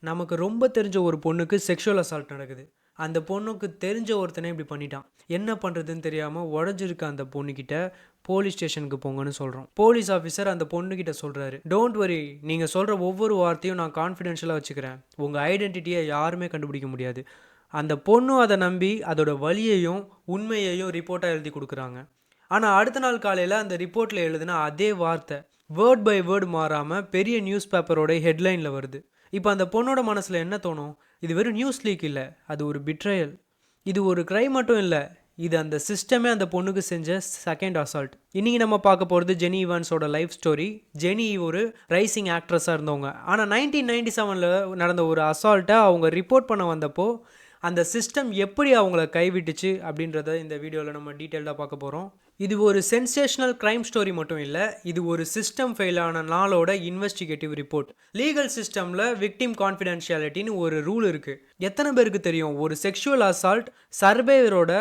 நமக்கு ரொம்ப தெரிஞ்ச ஒரு பொண்ணுக்கு செக்ஷுவல் அசால்ட் நடக்குது. அந்த பொண்ணுக்கு தெரிஞ்ச ஒருத்தனே இப்படி பண்ணிட்டான். என்ன பண்றதுன்னு தெரியாம உடைஞ்சிருக்க அந்த பொண்ணுகிட்ட போலீஸ் ஸ்டேஷனுக்கு போங்கன்னு சொல்றோம். போலீஸ் ஆஃபீசர் அந்த பொண்ணுகிட்ட சொல்றாரு, "டோன்ட் வரி, நீங்க சொல்ற ஒவ்வொரு வார்த்தையும் நான் கான்ஃபிடென்ஷியலா வச்சுக்கிறேன். உங்க ஐடென்டிட்டியை யாருமே கண்டுபிடிக்க முடியாது." அந்த பொண்ணும் அதை நம்பி அதோட வலியையும் உண்மையையும் ரிப்போர்ட்டா எழுதி கொடுக்குறாங்க. ஆனா அடுத்த நாள் காலையில அந்த ரிப்போர்ட்ல எழுதின அதே வார்த்தை வேர்ட் பை வேர்ட் மாறாம பெரிய நியூஸ் பேப்பரோட ஹெட்லைன்ல வருது. இப்போ அந்த பொண்ணோட மனசுல என்ன தோணும்? இது வெறும் நியூஸ் லீக் இல்ல, அது ஒரு பிட்ரயல். இது ஒரு கிரைம் மட்டும் இல்ல, இது அந்த சிஸ்டமே அந்த பொண்ணுக்கு செஞ்ச செகண்ட் அசால்ட். இன்னைக்கு நம்ம பார்க்க போகிறது ஜெனி ஈவான்ஸோட லைஃப் ஸ்டோரி. ஜெனி ஒரு ரைசிங் ஆக்ட்ரஸாக இருந்தவங்க. ஆனால் 1997ல் நடந்த ஒரு அசால்ட்டை அவங்க ரிப்போர்ட் பண்ண வந்தப்போ அந்த சிஸ்டம் எப்படி அவங்கள கைவிட்டுச்சு அப்படின்றத இந்த வீடியோவில் நம்ம டீட்டெயில்டாக பார்க்க போகிறோம். இது ஒரு சென்சேஷனல் கிரைம் ஸ்டோரி மட்டும் இல்லை, இது ஒரு சிஸ்டம் ஃபெயிலான நாளோட இன்வெஸ்டிகேட்டிவ் ரிப்போர்ட். லீகல் சிஸ்டமில் விக்டிம் கான்ஃபிடென்ஷியாலிட்டின்னு ஒரு ரூல் இருக்குது. எத்தனை பேருக்கு தெரியும்? ஒரு செக்ஷுவல் அசால்ட் சர்வைவரோட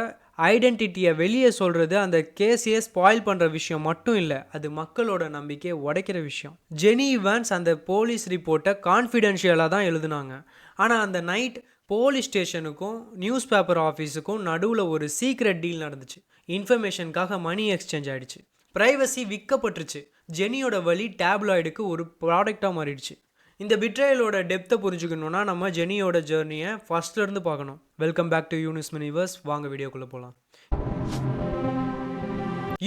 ஐடென்டிட்டியை வெளியே சொல்கிறது அந்த கேஸையே ஸ்பாயில் பண்ணுற விஷயம் மட்டும் இல்லை, அது மக்களோட நம்பிக்கையை உடைக்கிற விஷயம். ஜெனி ஈவான்ஸ் அந்த போலீஸ் ரிப்போர்ட்டை கான்ஃபிடென்ஷியலாக தான் எழுதுனாங்க. ஆனால் அந்த நைட் போலீஸ் ஸ்டேஷனுக்கும் நியூஸ் பேப்பர் ஆஃபீஸுக்கும் நடுவில் ஒரு சீக்ரெட் டீல் நடந்துச்சு. இன்ஃபர்மேஷனுக்காக மணி எக்ஸ்சேஞ்ச் ஆகிடுச்சு. ப்ரைவசி விற்கப்பட்டுருச்சு. ஜெனியோட வழி டேப்லாய்டுக்கு ஒரு ப்ராடக்டாக மாறிடுச்சு. இந்த பிட்ரயலோட டெப்த்தை புரிஞ்சுக்கணுன்னா நம்ம ஜெனியோட ஜேர்னியை ஃபர்ஸ்ட்லேருந்து பார்க்கணும். Welcome back to Eunice's miniverse. வாங்க வீடியோக்குள்ளே போகலாம்.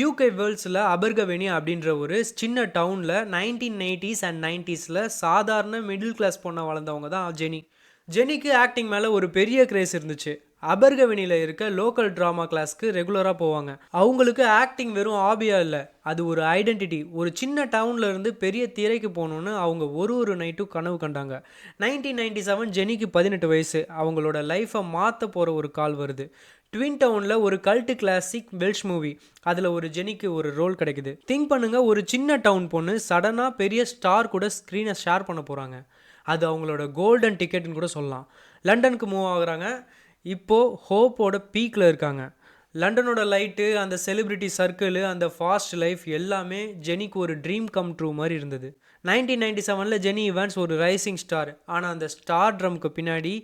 யூகே வேர்ல்ட்ஸில் அபர்கவெனி அப்படின்ற ஒரு சின்ன டவுனில் 1980s அண்ட் 90s சாதாரண மிடில் கிளாஸ் பொண்ணை வளர்ந்தவங்க தான் ஜெனி. ஜெனிக்கு ஆக்டிங் மேலே ஒரு பெரிய கிரேஸ் இருந்துச்சு. அபர்கவெனியில் இருக்க லோக்கல் ட்ராமா கிளாஸ்க்கு ரெகுலராக போவாங்க. அவங்களுக்கு ஆக்டிங் வெறும் ஹாபியாக இல்லை, அது ஒரு ஐடென்டிட்டி. ஒரு சின்ன டவுனில் இருந்து பெரிய திரைக்கு போகணுன்னு அவங்க ஒரு நைட்டும் கனவு கண்டாங்க. 1997 ஜெனிக்கு 18 வயசு. அவங்களோட லைஃப்பை மாற்ற போகிற ஒரு கால் வருது. ட்வின் டவுனில் ஒரு கல்ட்டு கிளாசிக் வெல்ஷ் மூவி, அதில் ஒரு ஜெனிக்கு ஒரு ரோல் கிடைக்குது. திங்க் பண்ணுங்க, ஒரு சின்ன டவுன் பொண்ணு சடனாக பெரிய ஸ்டார் கூட ஸ்க்ரீனை ஷேர் பண்ண போகிறாங்க. அது அவங்களோட கோல்டன் டிக்கெட்னு கூட சொல்லலாம். லண்டனுக்கு மூவ் ஆகுறாங்க. இப்போது ஹோப்போட பீக்கில் இருக்காங்க. லண்டனோட லைட்டு, அந்த செலிப்ரிட்டி சர்க்கிள், அந்த ஃபாஸ்ட் லைஃப் எல்லாமே ஜெனிக்கு ஒரு ட்ரீம் கம் ட்ரூ மாதிரி இருந்தது. 1997ல் ஜெனி ஈவான்ஸ் ஒரு ரைசிங் ஸ்டார். ஆனால் அந்த ஸ்டார் ட்ரம்க்கு பின்னாடி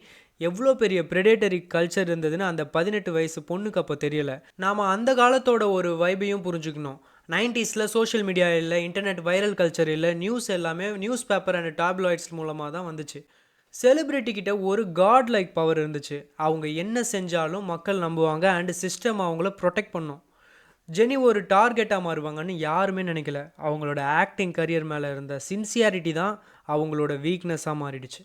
எவ்வளோ பெரிய ப்ரெடேட்டரி கல்ச்சர் இருந்ததுன்னு அந்த 18 வயசு பொண்ணுக்கு அப்போ தெரியலை. நாம் அந்த காலத்தோட ஒரு வைபையும் புரிஞ்சுக்கணும். 90ஸில் சோஷியல் மீடியா இல்லை, இன்டர்நெட் வைரல் கல்ச்சர் இல்லை, நியூஸ் எல்லாமே நியூஸ் பேப்பர் அண்ட் டாப்லாய்ட்ஸ் மூலமாக தான் வந்துச்சு. செலிப்ரிட்டி கிட்ட ஒரு காட் லைக் பவர் இருந்துச்சு. அவங்க என்ன செஞ்சாலும் மக்கள் நம்புவாங்க அண்ட் சிஸ்டம் அவங்கள ப்ரொடெக்ட் பண்ணும். ஜெனி ஒரு டார்கெட்டாக மாறுவாங்கன்னு யாருமே நினைக்கல. அவங்களோட ஆக்டிங் கரியர் மேலே இருந்த சின்சியாரிட்டி தான் அவங்களோட வீக்னஸாக மாறிடுச்சு.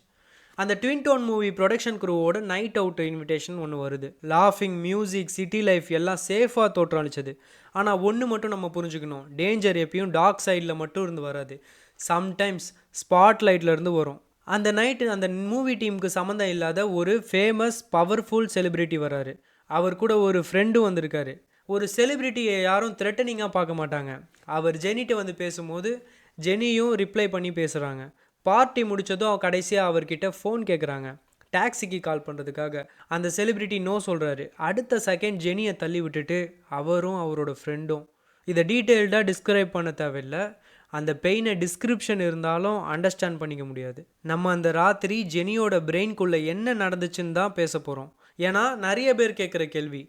அந்த ட்வின் டோன் மூவி ப்ரொடக்ஷன் குரூவோட நைட் அவுட் இன்விடேஷன் ஒன்று வருது. லாஃபிங், மியூசிக், சிட்டி லைஃப் எல்லாம் சேஃபாக தோற்றளிச்சது. ஆனால் ஒன்று மட்டும் நம்ம புரிஞ்சுக்கணும், டேஞ்சர் எப்பயும் டார்க் சைடில் மட்டும் இருந்து வராது, சம்டைம்ஸ் ஸ்பாட் லைட்லேருந்து வரும். அந்த நைட்டு அந்த மூவி டீமுக்கு சம்மந்தம் இல்லாத ஒரு ஃபேமஸ் பவர்ஃபுல் செலிப்ரிட்டி வராரு. அவர் கூட ஒரு ஃப்ரெண்டும் வந்திருக்காரு. ஒரு செலிப்ரிட்டியை யாரும் த்ரெட்டனிங்காக பார்க்க மாட்டாங்க. அவர் ஜெனிட்ட வந்து பேசும்போது ஜெனியும் ரிப்ளை பண்ணி பேசுகிறாங்க. பார்ட்டி முடித்ததும் கடைசியாக அவர்கிட்ட ஃபோன் கேட்குறாங்க டாக்ஸிக்கு கால் பண்ணுறதுக்காக. அந்த செலிப்ரிட்டி நோ சொல்கிறாரு. அடுத்த செகண்ட் ஜெனியை தள்ளி விட்டுட்டு அவரும் அவரோட ஃப்ரெண்டும். இதை டீட்டெயில்டாக டிஸ்கிரைப் பண்ண தேவையில்லை. அந்த பெயினை டிஸ்கிரிப்ஷன் இருந்தாலும் அண்டர்ஸ்டாண்ட் பண்ணிக்க முடியாது. நம்ம அந்த ராத்திரி ஜெனியோட பிரெயின்குள்ளே என்ன நடந்துச்சுன்னு தான் பேச போகிறோம். ஏன்னா நிறைய பேர் கேட்குற கேள்வி,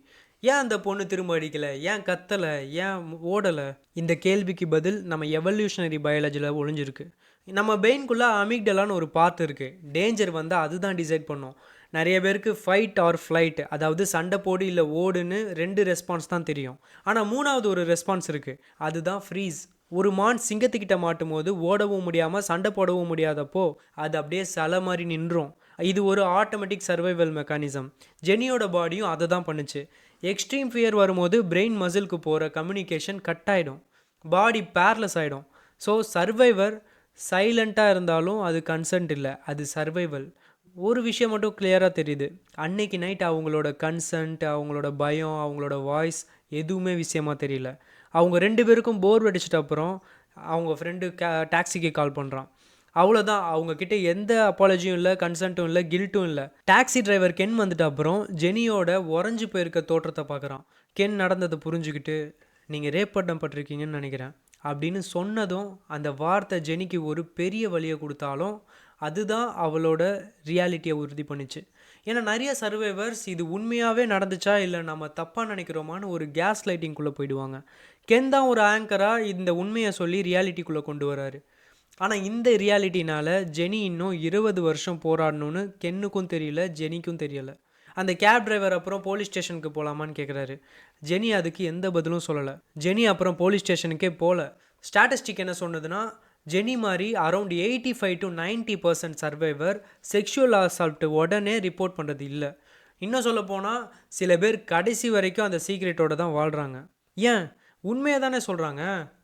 ஏன் அந்த பொண்ணு திரும்ப அடிக்கலை, ஏன் கத்தலை, ஏன் ஓடலை? இந்த கேள்விக்கு பதில் நம்ம எவல்யூஷனரி பயாலஜியில் ஒளிஞ்சிருக்கு. நம்ம பிரெயின்குள்ளே அமிக்டலான்னு ஒரு பார்ட் இருக்குது. டேஞ்சர் வந்தால் அதுதான் டிசைட் பண்ணும். நிறைய பேருக்கு ஃபைட் ஆர் ஃப்ளைட், அதாவது சண்டை போடு இல்லை ஓடுன்னு 2 ரெஸ்பான்ஸ் தான் தெரியும். ஆனால் 3வது ஒரு ரெஸ்பான்ஸ் இருக்குது, அதுதான் ஃப்ரீஸ். ஒரு மான் சிங்கத்துக்கிட்ட மாட்டும் போது ஓடவும் முடியாமல் சண்டை போடவும் முடியாதப்போ அது அப்படியே சில மாதிரி நின்றும். இது ஒரு ஆட்டோமேட்டிக் சர்வைவல் மெக்கானிசம். ஜெனியோட பாடியும் அதை தான் பண்ணுச்சு. எக்ஸ்ட்ரீம் ஃபியர் வரும்போது பிரெயின் மசிலுக்கு போகிற கம்யூனிகேஷன் கட் ஆகிடும், பாடி பேர்லெஸ் ஆகிடும். ஸோ சர்வைவர் சைலண்ட்டாக இருந்தாலும் அது கன்சென்ட் இல்லை, அது சர்வைவல். ஒரு விஷயம் மட்டும் கிளியராக தெரியுது, அன்னைக்கு நைட் அவங்களோட கன்சென்ட், அவங்களோட பயம், அவங்களோட வாய்ஸ் எதுவுமே விஷயமா தெரியல. அவங்க 2 பேருக்கும் போர் அடிச்சிட்ட அப்புறம் அவங்க ஃப்ரெண்டு டாக்ஸிக்கு கால் பண்ணுறான். அவ்வளோதான், அவங்கக்கிட்ட எந்த அப்பாலஜியும் இல்லை, கன்சென்ட்டும் இல்லை, கில்ட்டும் இல்லை. டாக்ஸி டிரைவர் கென் வந்துட்ட அப்புறம் ஜெனியோட உறைஞ்சி போயிருக்க தோற்றத்தை பார்க்குறான். கென் நடந்ததை புரிஞ்சுக்கிட்டு, நீங்கள் ரேப் பண்ணப்பட்டிருக்கீங்கன்னு நினைக்கிறேன் அப்படின்னு சொன்னதும் அந்த வார்த்தை ஜெனிக்கு ஒரு பெரிய வலியை கொடுத்தாலும் அதுதான் அவளோட ரியாலிட்டியை உறுதி பண்ணிச்சு. ஏன்னா நிறைய சர்வைவர்ஸ் இது உண்மையாகவே நடந்துச்சா இல்லை நம்ம தப்பாக நினைக்கிறோமான்னு ஒரு கேஸ் லைட்டிங்குள்ளே போயிடுவாங்க. கென் தான் ஒரு ஆங்கராக இந்த உண்மையை சொல்லி ரியாலிட்டிக்குள்ளே கொண்டு வராரு. ஆனால் இந்த ரியாலிட்டினால் ஜெனி இன்னும் 20 வருஷம் போராடணும்னு கென்னுக்கும் தெரியல, ஜெனிக்கும் தெரியலை. அந்த கேப் டிரைவர் அப்புறம் போலீஸ் ஸ்டேஷனுக்கு போகலாமான்னு கேட்குறாரு. ஜெனி அதுக்கு எந்த பதிலும் சொல்லலை. ஜெனி அப்புறம் போலீஸ் ஸ்டேஷனுக்கே போகல. ஸ்டாட்டிஸ்டிக் என்ன சொன்னதுன்னா, ஜெனி மாதிரி around 85 to 90% survivor sexual assault உடனே ரிப்போர்ட் பண்ணுறது இல்லை. இன்னும் சொல்ல போனால் சில பேர் கடைசி வரைக்கும் அந்த சீக்ரெட்டோடு தான் வாழ்கிறாங்க. ஏன் உண்மையை தானே சொல்கிறாங்க,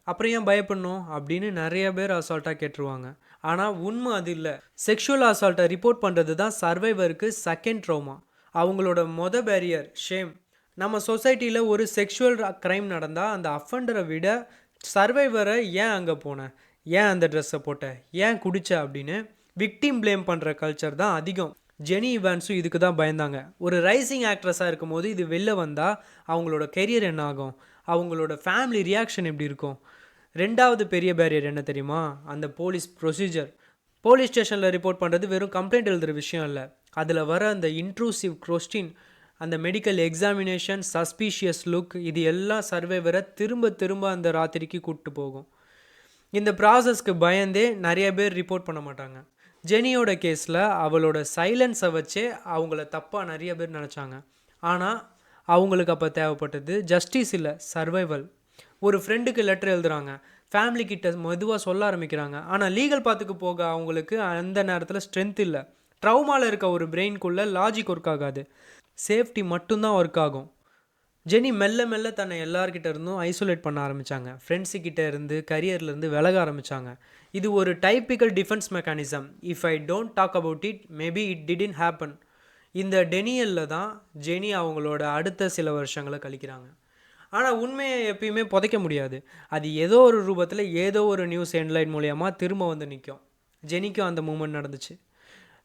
அப்புறம் ஏன் பயப்படணும் அப்படின்னு நிறைய பேர் அசால்ட்டாக கேட்டுருவாங்க. ஆனால் உண்மை அது இல்லை. செக்ஷுவல் அசால்ட்டை ரிப்போர்ட் பண்ணுறது தான் சர்வைவருக்கு செகண்ட் ட்ராமா. அவங்களோட பேரியர் ஷேம். நம்ம சொசைட்டியில் ஒரு செக்ஷுவல் க்ரைம் நடந்தால் அந்த அஃபண்டரை விட சர்வைவரை ஏன் அங்கே போனேன், ஏன் அந்த ட்ரெஸ்ஸை போட்டேன், ஏன் குடிச்ச அப்படின்னு விக்டிம் ப்ளேம் பண்ணுற கல்ச்சர் தான் அதிகம். ஜெனி இவான்ஸும் இதுக்கு தான் பயந்தாங்க. ஒரு ரைசிங் ஆக்ட்ரஸாக இருக்கும்போது இது வெளில வந்தால் அவங்களோட கெரியர் என்ன ஆகும், அவங்களோட ஃபேமிலி ரியாக்ஷன் எப்படி இருக்கும். ரெண்டாவது பெரிய பேரியர் என்ன தெரியுமா, அந்த போலீஸ் ப்ரொசீஜர். போலீஸ் ஸ்டேஷனில் ரிப்போர்ட் பண்ணுறது வெறும் கம்ப்ளைண்ட் எழுதுகிற விஷயம் இல்லை. அதில் வர அந்த இன்ட்ரூசிவ் கொஸ்டின், அந்த மெடிக்கல் எக்ஸாமினேஷன், சஸ்பீஷியஸ் லுக், இது எல்லாம் சர்வைவரை திரும்ப திரும்ப அந்த ராத்திரிக்கு கூப்பிட்டு போகும். இந்த ப்ராசஸ்க்கு பயந்தே நிறைய பேர் ரிப்போர்ட் பண்ண மாட்டாங்க. ஜெனியோட கேஸில் அவளோட சைலன்ஸை வச்சே அவங்கள தப்பாக நிறைய பேர் நினச்சாங்க. ஆனால் அவங்களுக்கு அப்போ தேவைப்பட்டது ஜஸ்டிஸ் இல்லை, சர்வைவல். ஒரு ஃப்ரெண்டுக்கு லெட்டர் எழுதுகிறாங்க, ஃபேமிலி கிட்ட மெதுவாக சொல்ல ஆரம்பிக்கிறாங்க. ஆனால் லீகல் பாத்துக்கு போக அவங்களுக்கு அந்த நேரத்தில் ஸ்ட்ரென்த் இல்லை. ட்ரௌமாவில் இருக்க ஒரு பிரெயின்குள்ளே லாஜிக் ஒர்க் ஆகாது, சேஃப்டி மட்டும்தான் ஒர்க் ஆகும். ஜெனி மெல்ல மெல்ல தன்னை எல்லார்கிட்ட இருந்தும் ஐசோலேட் பண்ண ஆரம்பித்தாங்க. ஃப்ரெண்ட்ஸுக்கிட்ட இருந்து, கரியர்லேருந்து விலக ஆரம்பித்தாங்க. இது ஒரு typical defence mechanism. If I don't talk about it, maybe it didn't happen. இந்த டெனியலில் தான் ஜெனி அவங்களோட அடுத்த சில வருஷங்களை கழிக்கிறாங்க. ஆனால் உண்மையை எப்பயுமே புதைக்க முடியாது. அது ஏதோ ஒரு ரூபத்தில் ஏதோ ஒரு நியூஸ் ஹெட்லைன் மூலயமா திரும்ப வந்து நிற்கும். ஜெனிக்கும் அந்த மூமெண்ட் நடந்துச்சு.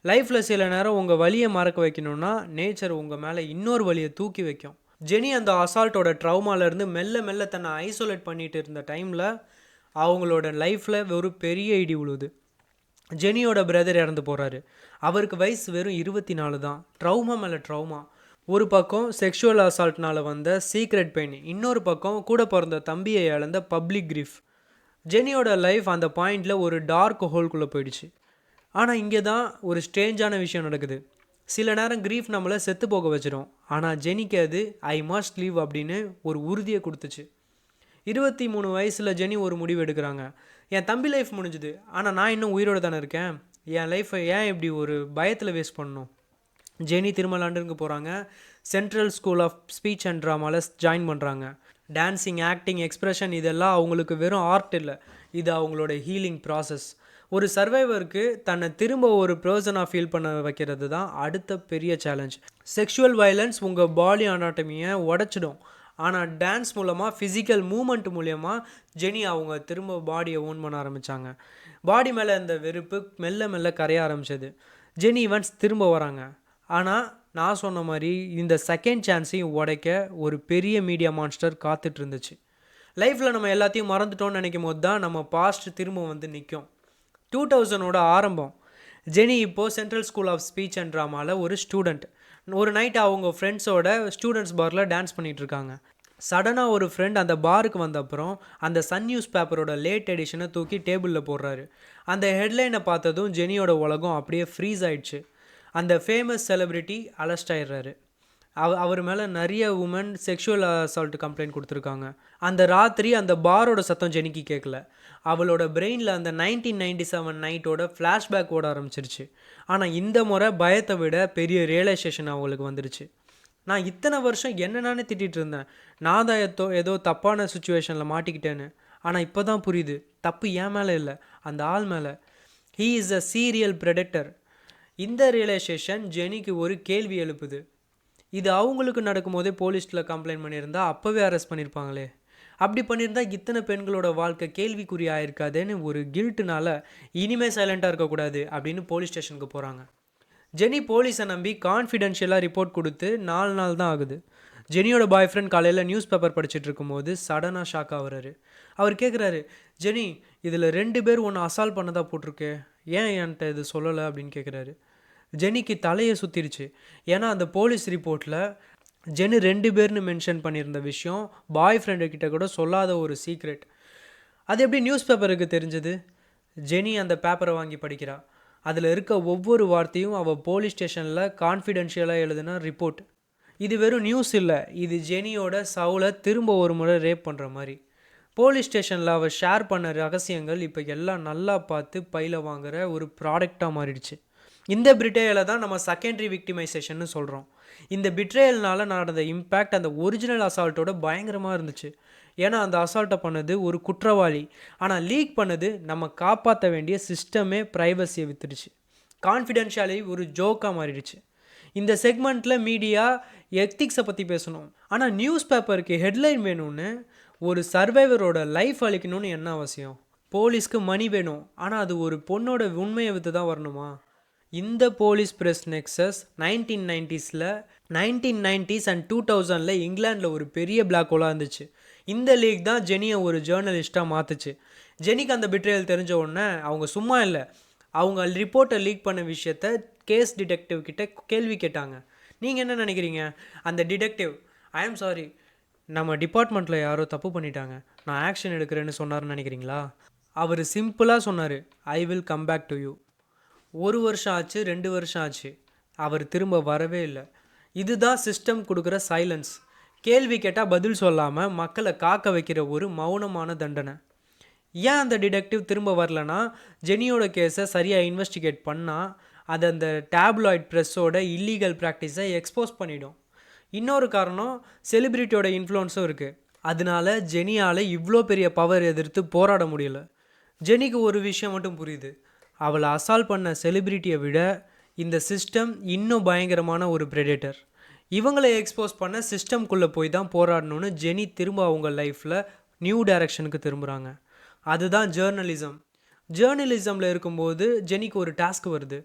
லைஃப்பில் சில நேரம் உங்கள் வலியை மறக்க வைக்கணுன்னா நேச்சர் உங்கள் மேலே இன்னொரு வலியை தூக்கி வைக்கும். ஜெனி அந்த அசால்ட்டோட ட்ரௌமாலேருந்து மெல்ல மெல்ல தன்னை ஐசோலேட் பண்ணிட்டு இருந்த டைமில் அவங்களோட லைஃப்பில் ஒரு பெரிய இடி உழுது. ஜெனியோட பிரதர் இறந்து போகிறாரு. அவருக்கு வயசு வெறும் 24 தான். ட்ரௌமா மேலே ட்ரௌமா. ஒரு பக்கம் செக்ஷுவல் அசால்ட்னால் வந்த சீக்ரெட் பெயின், இன்னொரு பக்கம் கூட பிறந்த தம்பியை இழந்த பப்ளிக் கிரீஃப். ஜெனியோட லைஃப் அந்த பாயிண்டில் ஒரு டார்க் ஹோல்குள்ளே போயிடுச்சு. ஆனால் இங்கே தான் ஒரு ஸ்ட்ரேஞ்சான விஷயம் நடக்குது. சில நேரம் கிரீஃப் நம்மளை செத்து போக வச்சிடும். ஆனால் ஜெனிக்கு அது ஐ மஸ்ட் லீவ் அப்படின்னு ஒரு உறுதியை கொடுத்துச்சு. 23 வயசில் ஜெனி ஒரு முடிவு எடுக்கிறாங்க. என் தம்பி லைஃப் முடிஞ்சுது, ஆனால் நான் இன்னும் உயிரோடு தானே இருக்கேன். என் லைஃப்பை ஏன் இப்படி ஒரு பயத்தில் வேஸ்ட் பண்ணணும். ஜெனி திரும்ப லண்டனுக்கு போகிறாங்க. Central school of speech and ட்ராமாவில் ஜாயின் பண்ணுறாங்க. டான்ஸிங், ஆக்டிங், எக்ஸ்ப்ரெஷன் இதெல்லாம் அவங்களுக்கு வெறும் ஆர்ட் இல்லை, இது அவங்களோட ஹீலிங் ப்ராசஸ். ஒரு சர்வைவருக்கு தன்னை திரும்ப ஒரு பர்சனாக ஃபீல் பண்ண வைக்கிறது தான் அடுத்த பெரிய சேலஞ்ச். செக்ஷுவல் வயலன்ஸ் உங்கள் பாடி அனாட்டமியை உடச்சிடும். ஆனால் டான்ஸ் மூலமாக, ஃபிசிக்கல் மூமெண்ட் மூலயமா ஜெனி அவங்க திரும்ப பாடியை ஓன் பண்ண ஆரம்பித்தாங்க. பாடி மேலே அந்த வெறுப்பு மெல்ல மெல்ல கரைய ஆரம்பிச்சது. ஜெனி ஈவன்ஸ் திரும்ப வராங்க. ஆனால் நான் சொன்ன மாதிரி இந்த செகண்ட் சான்ஸையும் உடைக்க ஒரு பெரிய மீடியா மான்ஸ்டர் காத்துட்டு இருந்துச்சு. லைஃப்பில் நம்ம எல்லாத்தையும் மறந்துட்டோன்னு நினைக்கும் போது தான் நம்ம பாஸ்ட் திரும்ப வந்து நிற்கும். 2000 ஆரம்பம். ஜெனி இப்போது central school of speech and ட்ராமாவில் ஒரு ஸ்டூடெண்ட். ஒரு நைட் அவங்க ஃப்ரெண்ட்ஸோட ஸ்டூடெண்ட்ஸ் பாரில் டான்ஸ் பண்ணிகிட்ருக்காங்க. சடனாக ஒரு ஃப்ரெண்ட் அந்த பாருக்கு வந்த அப்புறம் அந்த சன் நியூஸ் பேப்பரோட லேட் எடிஷனை தூக்கி டேபிளில் போடுறாரு. அந்த ஹெட்லைனை பார்த்ததும் ஜெனியோட உலகம் அப்படியே ஃப்ரீஸ் ஆயிடுச்சு. அந்த ஃபேமஸ் செலிப்ரிட்டி அரெஸ்ட் ஆயிடுறாரு. அவர் மேலே நிறைய உமன் செக்ஷுவல் அசால்ட் கம்ப்ளைண்ட் கொடுத்துருக்காங்க. அந்த ராத்திரி அந்த பாரோட சத்தம் ஜெனிக்கு கேட்கல. அவளோட பிரெயினில் அந்த 1997 நைட்டோட ஃப்ளாஷ்பேக் ஓட ஆரம்பிச்சிருச்சு. ஆனால் இந்த முறை பயத்தை விட பெரிய ரியலைசேஷன் அவங்களுக்கு வந்துருச்சு. நான் இத்தனை வருஷம் என்னென்னு திட்டிகிட்டு இருந்தேன், நான் தான் ஏதோ தப்பான சுச்சுவேஷனில் மாட்டிக்கிட்டேன்னு. ஆனால் இப்போ தான் புரியுது, தப்பு என் மேலே இல்லை, அந்த ஆள் மேலே. He is a serial predator. இந்த ரியலைசேஷன் ஜெனிக்கு ஒரு கேள்வி எழுப்புது. இது அவங்களுக்கு நடக்கும்போதே போலீஸில் கம்ப்ளைண்ட் பண்ணியிருந்தா அப்போவே அரெஸ்ட் பண்ணியிருப்பாங்களே. அப்படி பண்ணியிருந்தா இத்தனை பெண்களோட வாழ்க்கை கேள்விக்குறி ஆயிருக்காதுன்னு ஒரு கில்ட்டுனால இனிமேல் சைலண்ட்டாக இருக்கக்கூடாது அப்படின்னு போலீஸ் ஸ்டேஷனுக்கு போகிறாங்க. ஜெனி போலீஸை நம்பி கான்ஃபிடென்ஷியலாக ரிப்போர்ட் கொடுத்து 4 நாள் தான் ஆகுது. ஜெனியோட பாய் ஃப்ரெண்ட் காலையில் நியூஸ் பேப்பர் படிச்சுட்டு இருக்கும்போது சடனாக ஷாக் ஆகுறாரு. அவர் கேட்குறாரு, ஜெனி இதில் 2 பேர் ஒன்று அசால்ட் பண்ணதாக போட்டிருக்கு, ஏன் என்கிட்ட இது சொல்லலை அப்படின்னு கேட்குறாரு. ஜெனிக்கு தலையை சுற்றிருச்சு. ஏன்னா அந்த போலீஸ் ரிப்போர்ட்டில் ஜெனி 2 பேர்னு மென்ஷன் பண்ணியிருந்த விஷயம் பாய் ஃப்ரெண்டு கிட்ட கூட சொல்லாத ஒரு சீக்ரெட். அது எப்படி நியூஸ் பேப்பருக்கு தெரிஞ்சது? ஜெனி அந்த பேப்பரை வாங்கி படிக்கிறா. அதில் இருக்க ஒவ்வொரு வார்த்தையும் அவள் போலீஸ் ஸ்டேஷனில் கான்ஃபிடென்ஷியலாக எழுதுன ரிப்போர்ட். இது வெறும் நியூஸ் இல்லை, இது ஜெனியோட சவுலை திரும்ப ஒரு முறை ரேப் பண்ணுற மாதிரி. போலீஸ் ஸ்டேஷனில் அவள் ஷேர் பண்ண ரகசியங்கள் இப்போ எல்லாம் நல்லா பார்த்து பையில் வாங்குகிற ஒரு ப்ராடக்டாக மாறிடுச்சு. இந்த பிரிட்டேயலை தான் நம்ம செகண்டரி விக்டிமைசேஷன்னு சொல்கிறோம். இந்த பிட்ரேயல்னால நடந்த இம்பேக்ட் அந்த ஒரிஜினல் அசால்ட்டோட பயங்கரமாக இருந்துச்சு. ஏன்னா அந்த அசால்ட்டை பண்ணது ஒரு குற்றவாளி, ஆனால் லீக் பண்ணது நம்ம காப்பாற்ற வேண்டிய சிஸ்டமே ப்ரைவசியை வித்துடுச்சு. கான்ஃபிடென்ஷியாலிட்டி ஒரு ஜோக்காக மாறிடுச்சு. இந்த செக்மெண்ட்டில் மீடியா எத்திக்ஸை பற்றி பேசணும், ஆனால் நியூஸ் பேப்பருக்கு ஹெட்லைன் வேணும்னு ஒரு சர்வைவரோட லைஃப் அழிக்கணும்னு என்ன அவசியம்? போலீஸ்க்கு மணி வேணும், ஆனால் அது ஒரு பொண்ணோட உண்மையை விற்று தான் வரணுமா? இந்த police press nexus 1990s and 2000 இங்கிலாண்டில் ஒரு பெரிய பிளாக் ஹோலாக இருந்துச்சு. இந்த லீக் தான் ஜெனியை ஒரு ஜேர்னலிஸ்ட்டாக மாற்றுச்சு. ஜெனிக்கு அந்த பிட்ரேயல் தெரிஞ்ச உடனே அவங்க சும்மா இல்லை, அவங்க ரிப்போர்ட்டை லீக் பண்ண விஷயத்த கேஸ் டிடெக்டிவ் கிட்ட கேள்வி கேட்டாங்க. நீங்கள் என்ன நினைக்கிறீங்க? அந்த டிடெக்டிவ், ஐ ஆம் சாரி, நம்ம டிபார்ட்மெண்ட்டில் யாரோ தப்பு பண்ணிட்டாங்க, நான் ஆக்ஷன் எடுக்கிறேன்னு சொன்னார்னு நினைக்கிறீங்களா? அவர் சிம்பிளாக சொன்னார், I will come back to you. 1 வருஷம் ஆச்சு, 2 வருஷம் ஆச்சு, அவர் திரும்ப வரவே இல்லை. இதுதான் சிஸ்டம் கொடுக்குற சைலன்ஸ். கேள்வி கேட்டால் பதில் சொல்லாமல் மக்களை காக்க வைக்கிற ஒரு மௌனமான தண்டனை. ஏன் அந்த டிடெக்டிவ் திரும்ப வரலனா, ஜெனியோட கேஸை சரியாக இன்வெஸ்டிகேட் பண்ணால் அது அந்த டேப்லாய்ட் ப்ரெஸ்ஸோட இல்லீகல் ப்ராக்டிஸை எக்ஸ்போஸ் பண்ணிடும். இன்னொரு காரணம், செலிப்ரிட்டியோட இன்ஃப்ளூயன்ஸும் இருக்குது. அதனால ஜெனியால் இவ்வளோ பெரிய பவர் எதிர்த்து போராட முடியல. ஜெனிக்கு ஒரு விஷயம் மட்டும் புரியுது, அவளை அசால்ட் பண்ண செலிப்ரிட்டியை விட இந்த சிஸ்டம் இன்னும் பயங்கரமான ஒரு ப்ரெடேட்டர். இவங்களை எக்ஸ்போஸ் பண்ண சிஸ்டம்குள்ளே போய் தான் போராடணும்னு ஜெனி திரும்ப அவங்க லைஃப்பில் நியூ டைரக்ஷனுக்கு திரும்புகிறாங்க. அதுதான் ஜேர்னலிசம். ஜேர்னலிசமில் இருக்கும்போது ஜெனிக்கு ஒரு டாஸ்க் வருது.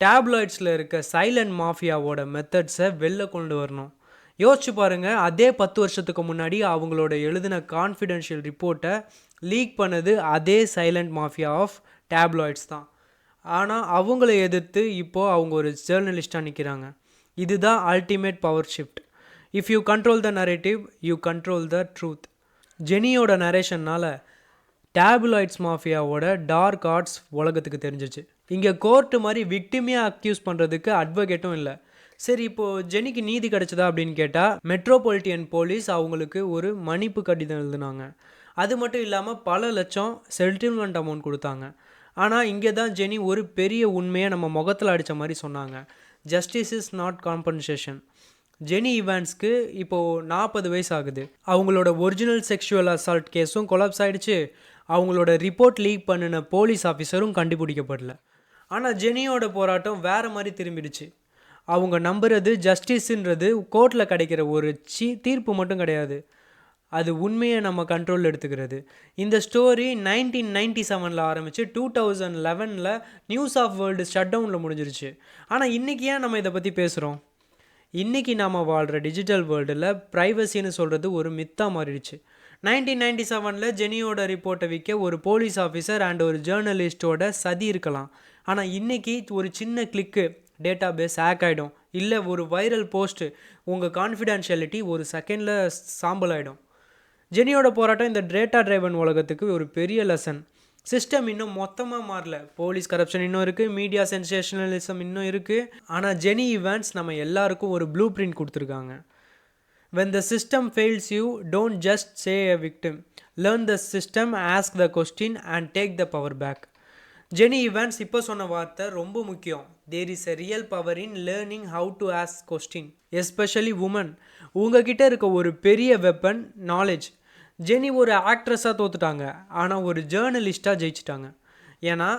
டேப்லாய்ட்ஸில் இருக்க சைலண்ட் மாஃபியாவோட மெத்தட்ஸை வெளில கொண்டு வரணும். யோசிச்சு பாருங்கள், அதே 10 வருஷத்துக்கு முன்னாடி அவங்களோட எழுதின கான்ஃபிடென்ஷியல் ரிப்போர்ட்டை லீக் பண்ணது அதே சைலண்ட் மாஃபியா ஆஃப் டேப்லாய்ட்ஸ் தான். ஆனால் அவங்கள எதிர்த்து இப்போது அவங்க ஒரு ஜேர்னலிஸ்டாக நிற்கிறாங்க. இதுதான் ultimate power shift. If you control the narrative, you control the truth. ஜெனியோட நரேஷன்னால் டேப்லாய்ட்ஸ் மாஃபியாவோட டார்க் ஆர்ட்ஸ் உலகத்துக்கு தெரிஞ்சிச்சு. இங்கே கோர்ட்டு மாதிரி விக்டிமையாக அக்யூஸ் பண்ணுறதுக்கு அட்வொகேட்டும் இல்லை. சரி, இப்போது ஜெனிக்கு நீதி கிடச்சதா அப்படின்னு கேட்டால், மெட்ரோபாலிட்டியன் போலீஸ் அவங்களுக்கு ஒரு மன்னிப்பு கடிதம் எழுதுனாங்க. அது மட்டும் இல்லாமல் பல லட்சம் செட்டில்மெண்ட் அமௌண்ட் கொடுத்தாங்க. ஆனால் இங்கே தான் ஜெனி ஒரு பெரிய உண்மையை நம்ம முகத்தில் அடித்த மாதிரி சொன்னாங்க. Justice is not compensation. Jenny இவான்ஸ்க்கு இப்போது 40 வயசு ஆகுது. அவங்களோட ஒரிஜினல் செக்ஷுவல் அசால்ட் கேஸும் கொலாப்ஸ் ஆகிடுச்சு. அவங்களோட ரிப்போர்ட் லீக் பண்ணின போலீஸ் ஆஃபீஸரும் கண்டுபிடிக்கப்படல. ஆனால் ஜெனியோட போராட்டம் வேறு மாதிரி திரும்பிடுச்சு. அவங்க நம்புறது ஜஸ்டிஸுன்றது கோர்ட்டில் கிடைக்கிற ஒரு தீர்ப்பு மட்டும் கிடையாது, அது உண்மையை நம்ம கண்ட்ரோலில் எடுத்துக்கிறது. இந்த ஸ்டோரி 1997 ஆரம்பித்து 2011 நியூஸ் ஆஃப் வேர்ல்டு ஷட் டவுனில் முடிஞ்சிருச்சு. ஆனால் இன்றைக்கி ஏன் நம்ம இதை பற்றி பேசுகிறோம்? இன்றைக்கி நாம் வாழ்கிற டிஜிட்டல் வேர்ல்டில் ப்ரைவசின்னு சொல்கிறது ஒரு மித்தாக மாறிடுச்சு. 1997 ஜெனியோட ரிப்போர்ட்டை விற்க ஒரு போலீஸ் ஆஃபீஸர் அண்ட் ஒரு ஜேர்னலிஸ்ட்டோட சதி இருக்கலாம். ஆனால் இன்றைக்கி ஒரு சின்ன கிளிக்கு டேட்டா பேஸ் ஹேக் ஆகிடும், இல்லை ஒரு வைரல் போஸ்ட்டு, உங்கள் கான்ஃபிடென்ஷியாலிட்டி ஒரு செகண்டில் சாம்பல் ஆகிடும். ஜெனியோட போராட்டம் இந்த டேட்டா டிரைவன் உலகத்துக்கு ஒரு பெரிய லெசன். சிஸ்டம் இன்னும் மொத்தமாக மாறல. போலீஸ் கரப்ஷன் இன்னும் இருக்குது, மீடியா சென்சேஷனலிசம் இன்னும் இருக்குது. ஆனால் ஜெனி இவான்ஸ் நம்ம எல்லாருக்கும் ஒரு ப்ளூ பிரிண்ட் கொடுத்துருக்காங்க. When the system fails you, don't just say a victim. Learn the system, ask the question and take the power back. Jenny Evans இப்போ சொன்ன வார்த்தை ரொம்ப முக்கியம். There is a real power in learning how to ask question, especially women. உங்ககிட்ட இருக்க ஒரு பெரிய weapon knowledge. Jenny ஒரு ஆக்ட்ரஸாக தோத்துட்டாங்க, ஆனால் ஒரு ஜேர்னலிஸ்ட்டாக ஜெயிச்சிட்டாங்க. ஏன்னா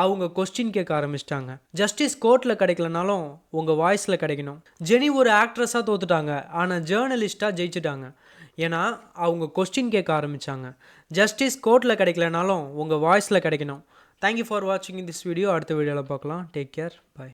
அவங்க கொஸ்டின் கேட்க ஆரம்பிச்சிட்டாங்க. ஜஸ்டிஸ் கோர்ட்டில் கிடைக்கலனாலும் உங்கள் வாய்ஸில் கிடைக்கணும். ஜெனி ஒரு ஆக்ட்ரஸாக தோத்துட்டாங்க, ஆனால் ஜேர்னலிஸ்ட்டாக ஜெயிச்சிட்டாங்க. ஏன்னா அவங்க கொஸ்டின் கேட்க ஆரம்பித்தாங்க. ஜஸ்டிஸ் கோர்ட்டில் கிடைக்கலனாலும் உங்கள் வாய்ஸில் கிடைக்கணும். தேங்க்யூ ஃபார் வாட்சிங் திஸ் வீடியோ. அடுத்த வீடியோவில் பார்க்கலாம். Take care. பை.